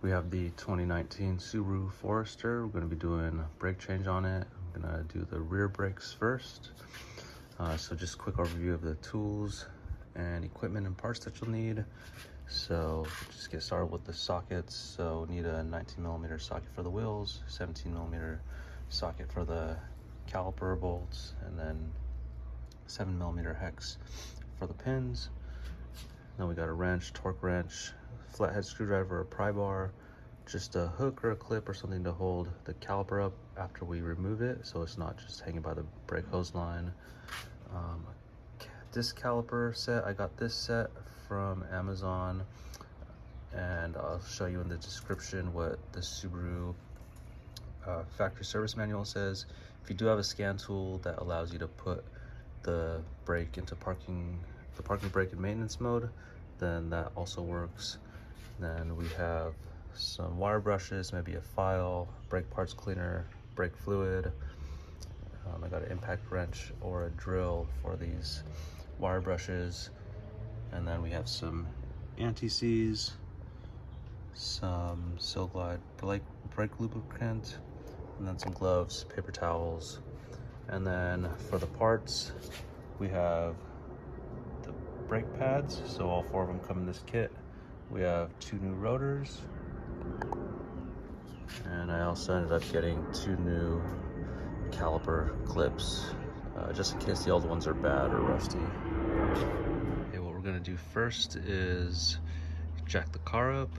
We have the 2019 Subaru Forester. We're going to be doing a brake change on it. I'm going to do the rear brakes first. So just a quick overview of the tools and equipment and parts that you'll need. So just get started with the sockets. So need a 19mm socket for the wheels, 17mm socket for the caliper bolts, and then 7mm hex for the pins. Then we got a wrench, torque wrench, flathead screwdriver, a pry-bar, just a hook or a clip or something to hold the caliper up after we remove it, so it's not just hanging by the brake hose line. Disc caliper set, I got this set from Amazon, and I'll show you in the description what the Subaru factory service manual says. If you do have a scan tool that allows you to put the brake into the parking brake in maintenance mode, then that also works. Then we have some wire brushes, maybe a file, brake parts cleaner, brake fluid. I got an impact wrench or a drill for these wire brushes. And then we have some anti-seize, some Silglide brake lubricant, and then some gloves, paper towels. And then for the parts, we have the brake pads. So all 4 of them come in this kit. We have 2 new rotors. And I also ended up getting 2 new caliper clips, just in case the old ones are bad or rusty. Okay, what we're gonna do first is jack the car up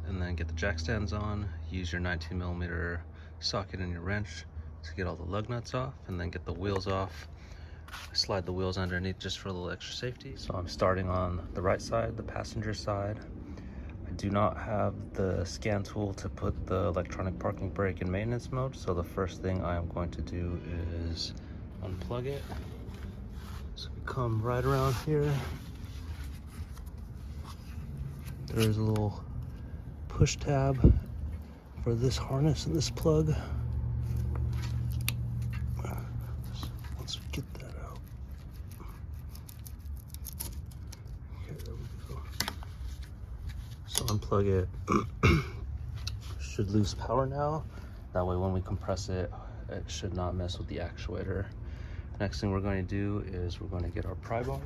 and then get the jack stands on. Use your 19mm socket and your wrench to get all the lug nuts off, and then get the wheels off. Slide the wheels underneath just for a little extra safety. So I'm starting on the right side, the passenger side. I do not have the scan tool to put the electronic parking brake in maintenance mode, so the first thing I am going to do is unplug it. So we come right around here. There's a little push tab for this harness and this plug. Once we get that out. Okay, there we go. So unplug it. Should lose power now. That way when we compress it, it should not mess with the actuator. Next thing we're going to do is we're going to get our pry-bar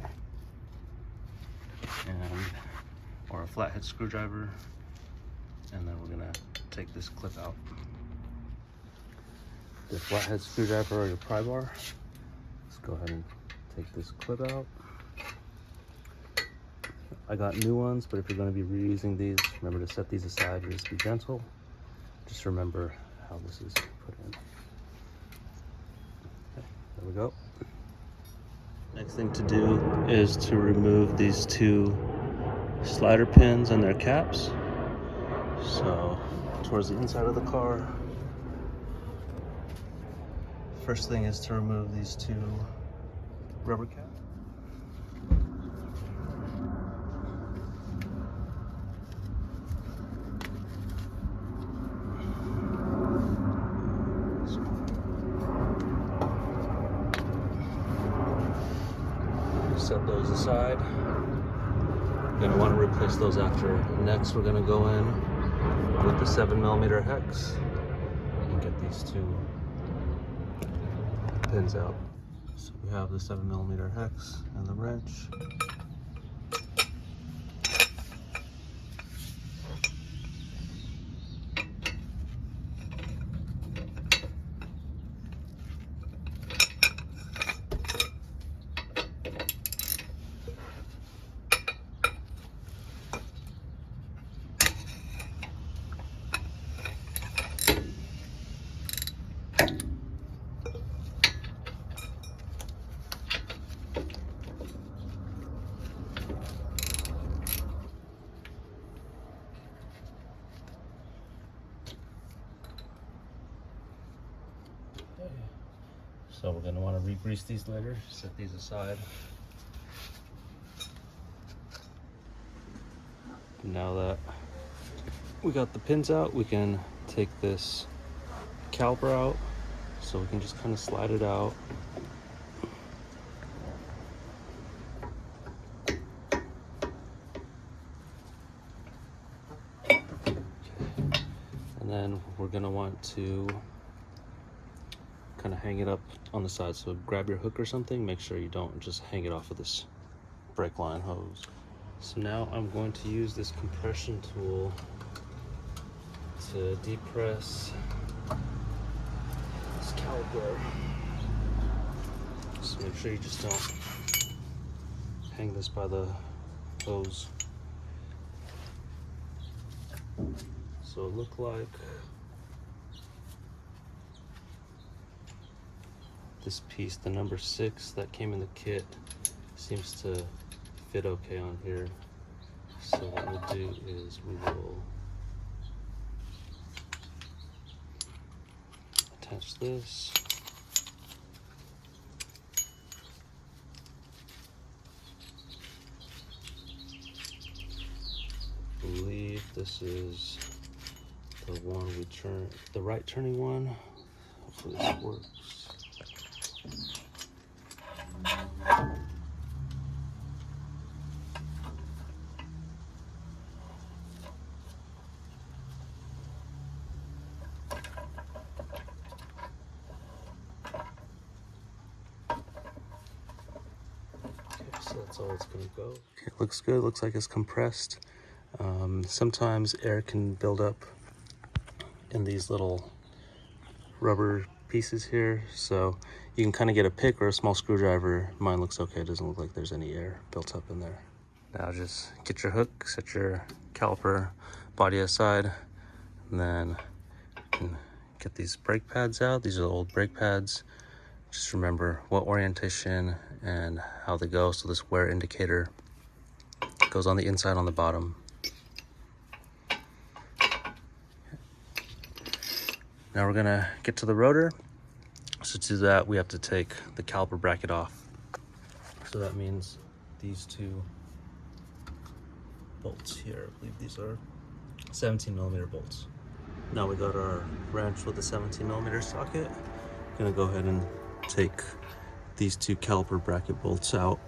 or a flathead screwdriver, and then we're going to take this clip out. The flathead screwdriver or your pry-bar, let's go ahead and take this clip out. I got new ones, but if you're going to be reusing these, remember to set these aside. Just be gentle. Just remember how this is put in. Okay, there we go. Next thing to do is to remove these 2 slider pins and their caps. So towards the inside of the car. First thing is to remove these 2 rubber caps. Set those aside. You're going to want to replace those after. Next, we're going to go in with the 7mm hex and get these 2 pins out. So we have the 7mm hex and the wrench. So we're going to want to re-grease these later. Set these aside. Now that we got the pins out, we can take this caliper out. So we can just kind of slide it out. Okay. then we're gonna want to kind of hang it up on the side. So grab your hook or something, make sure you don't just hang it off of this brake line hose. So now I'm going to use this compression tool to depress this caliper. Just make sure you just don't hang this by the hose. So it looked like this piece, the number 6 that came in the kit, seems to fit okay on here. So what we'll do is we will attach this. I believe this is the one we turn, the right turning one. Hopefully this works. So that's all it's gonna go. Okay, it looks good. It looks like it's compressed. Sometimes air can build up in these little rubber pieces here, so you can kind of get a pick or a small screwdriver. Mine looks okay. It doesn't look like there's any air built up in there. Now just get your hook, set your caliper body aside, and then you can get these brake pads out. These are the old brake pads. Just remember what orientation and how they go. So this wear indicator goes on the inside on the bottom. Now we're gonna get to the rotor. So to do that, we have to take the caliper bracket off. So that means these 2 bolts here. I believe these are 17mm bolts. Now we got our wrench with the 17mm socket. I'm gonna go ahead and take these 2 caliper bracket bolts out.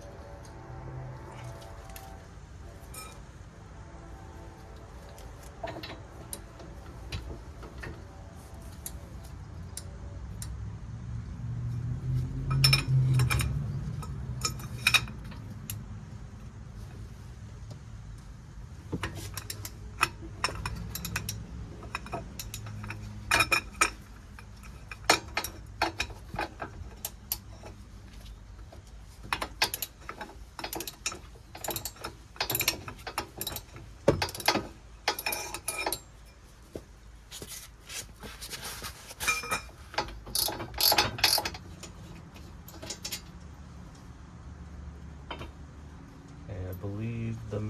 I believe the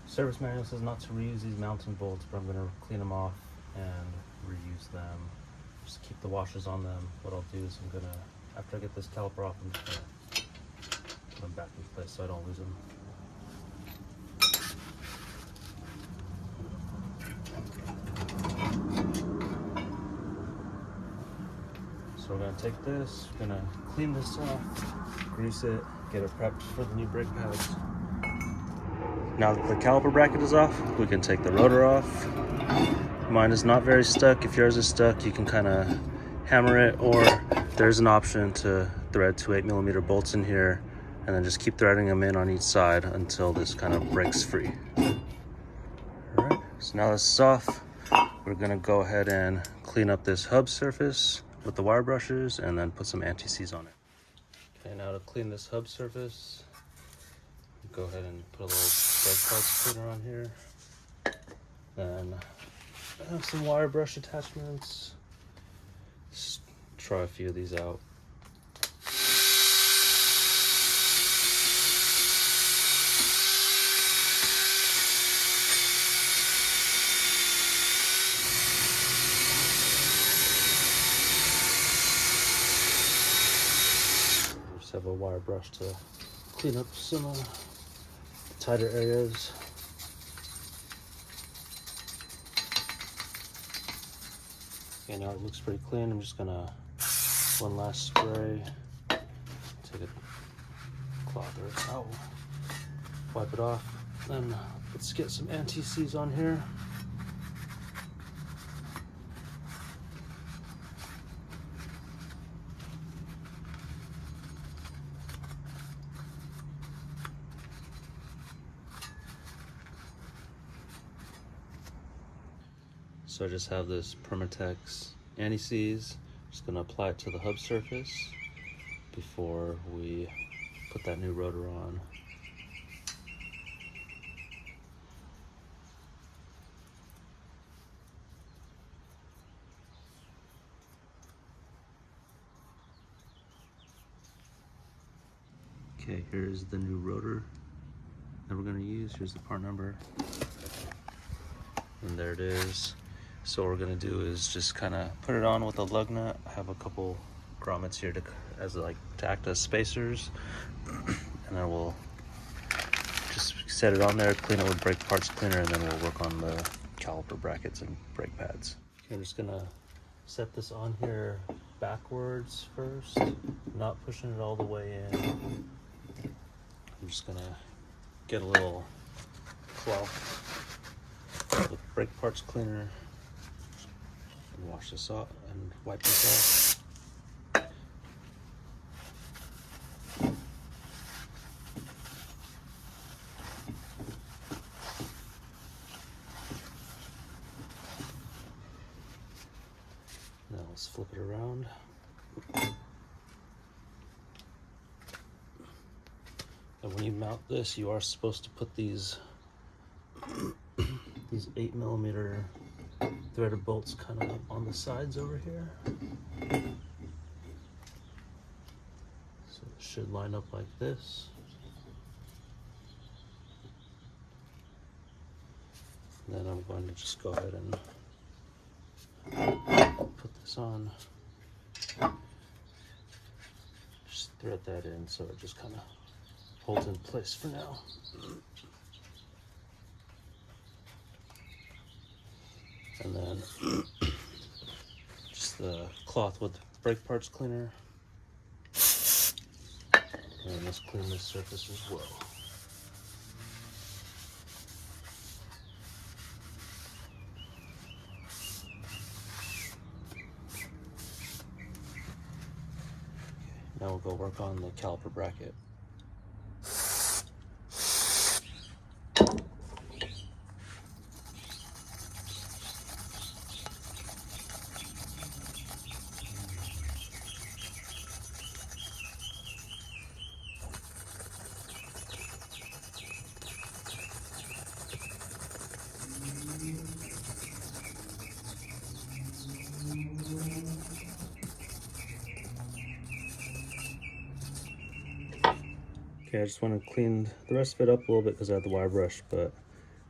service manual says not to reuse these mounting bolts, but I'm going to clean them off and reuse them. Just keep the washers on them. What I'll do is I'm going to, after I get this caliper off, I'm just going to put them back in place so I don't lose them. So we're going to take this, we're going to clean this off, grease it, get it prepped for the new brake pads. Now that the caliper bracket is off, we can take the rotor off. Mine is not very stuck. If yours is stuck, you can kind of hammer it, or there's an option to thread 2 8mm bolts in here and then just keep threading them in on each side until this kind of breaks free. All right, so now this is off, we're gonna go ahead and clean up this hub surface with the wire brushes and then put some anti-seize on it. Okay, now to clean this hub surface, go ahead and put a little brake parts cleaner on here. Then I have some wire brush attachments. Just try a few of these out. Just have a wire brush to clean up some tighter areas. Okay, now it looks pretty clean. I'm just gonna one last spray, take a cloth or a towel, wipe it off. Then let's get some anti-seize on here. So I just have this Permatex anti-seize. Just gonna apply it to the hub surface before we put that new rotor on. Okay, here's the new rotor that we're gonna use. Here's the part number. And there it is. So what we're gonna do is just kind of put it on with a lug nut. I have a couple grommets here to act as spacers. And then we'll just set it on there, clean it with brake parts cleaner, and then we'll work on the caliper brackets and brake pads. Okay, I'm just gonna set this on here backwards first, not pushing it all the way in. I'm just gonna get a little cloth with brake parts cleaner and wash this off and wipe this off. Now let's flip it around. And when you mount this, you are supposed to put these 8mm threaded bolts kind of on the sides over here. So it should line up like this. And then I'm going to just go ahead and put this on. Just thread that in so it just kind of holds in place for now. And then just the cloth with brake parts cleaner. And let's clean this surface as well. Okay, now we'll go work on the caliper bracket. Okay, I just want to clean the rest of it up a little bit because I have the wire brush, but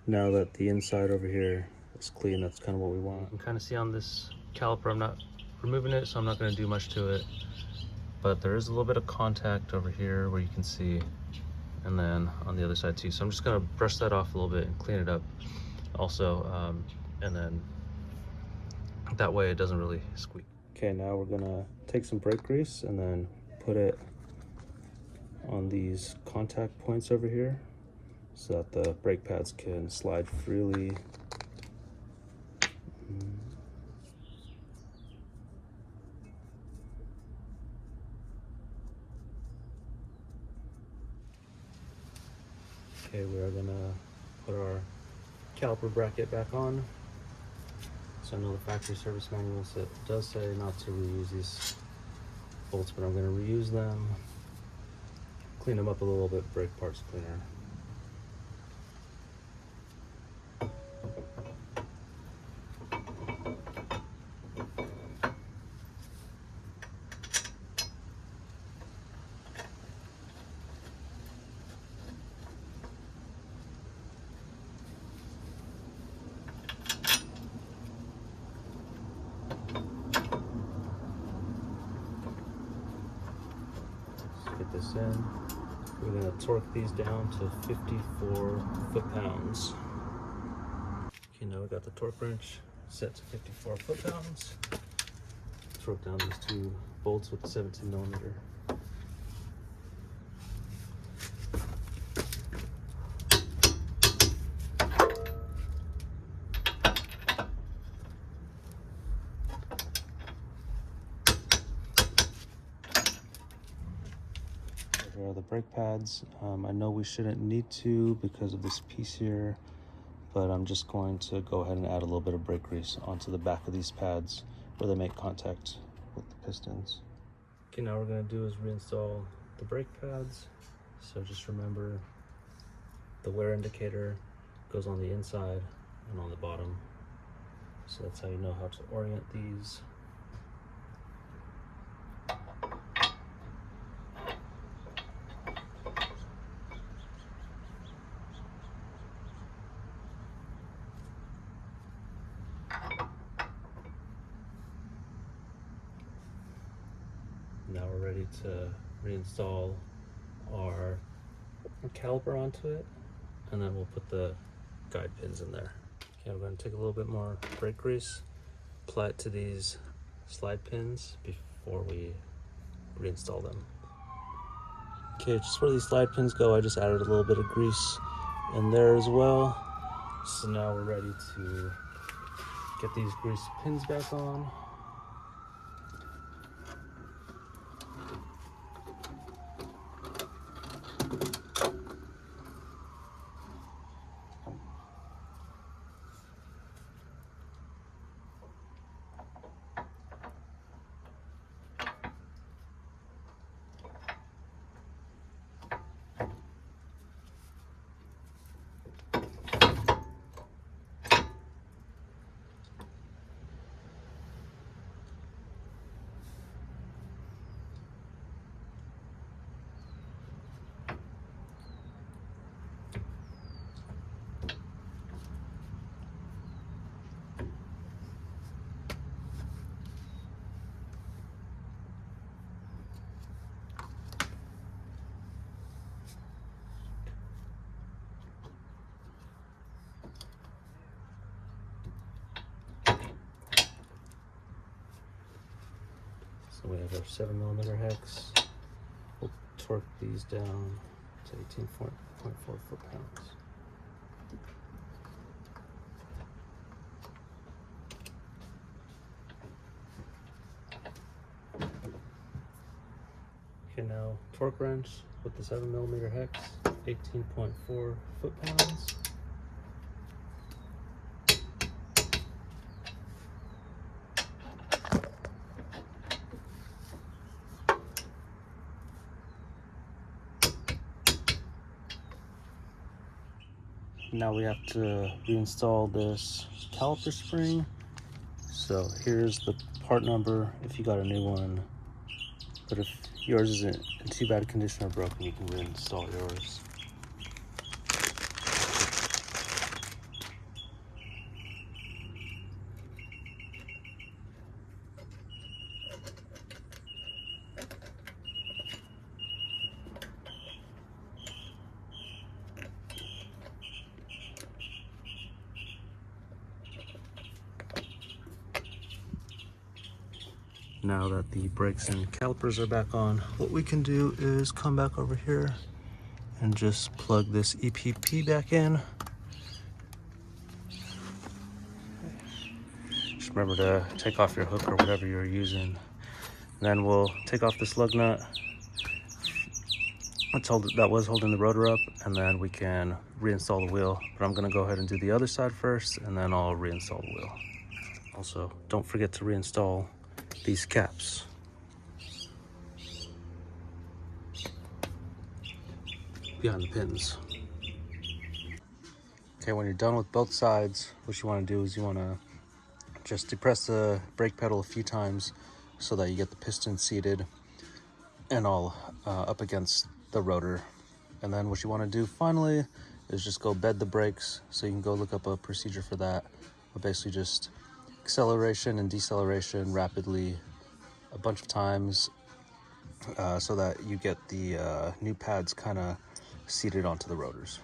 now that the inside over here is clean, that's kind of what we want. You can kind of see on this caliper, I'm not removing it, so I'm not going to do much to it. But there is a little bit of contact over here where you can see, and then on the other side too. So I'm just going to brush that off a little bit and clean it up also, and then that way it doesn't really squeak. Okay, now we're going to take some brake grease and then put it on these contact points over here so that the brake pads can slide freely. Okay, we are gonna put our caliper bracket back on. So I know the factory service manual does say not to reuse these bolts, but I'm gonna reuse them. Clean them up a little bit, brake parts cleaner. Let's get this in. We're going to torque these down to 54 foot-pounds. Okay, now we got the torque wrench set to 54 foot-pounds. Torque down these two bolts with the 17mm. There are the brake pads. I know we shouldn't need to because of this piece here, but I'm just going to go ahead and add a little bit of brake grease onto the back of these pads where they make contact with the pistons. Okay, now we're going to do is reinstall the brake pads. So just remember the wear indicator goes on the inside and on the bottom. So that's how you know how to orient these. Now we're ready to reinstall our caliper onto it, and then we'll put the guide pins in there. Okay, we're going to take a little bit more brake grease, apply it to these slide pins before we reinstall them. Okay, just where these slide pins go, I just added a little bit of grease in there as well. So now we're ready to get these grease pins back on. So we have our 7mm hex. We'll torque these down to 18.4 foot-pounds. Okay, now torque wrench with the 7mm hex, 18.4 foot-pounds. Now we have to reinstall this caliper spring. So here's the part number if you got a new one. But if yours isn't in too bad condition or broken, you can reinstall yours. Now that the brakes and calipers are back on, what we can do is come back over here and just plug this EPP back in. Just remember to take off your hook or whatever you're using. And then we'll take off this lug nut that was holding the rotor up, and then we can reinstall the wheel. But I'm gonna go ahead and do the other side first, and then I'll reinstall the wheel. Also, don't forget to reinstall these caps. Behind the pins. Okay, when you're done with both sides, what you want to do is you want to just depress the brake pedal a few times so that you get the piston seated and all up against the rotor. And then what you want to do finally is just go bed the brakes. So you can go look up a procedure for that. But basically just acceleration and deceleration rapidly a bunch of times so that you get the new pads kind of seated onto the rotors.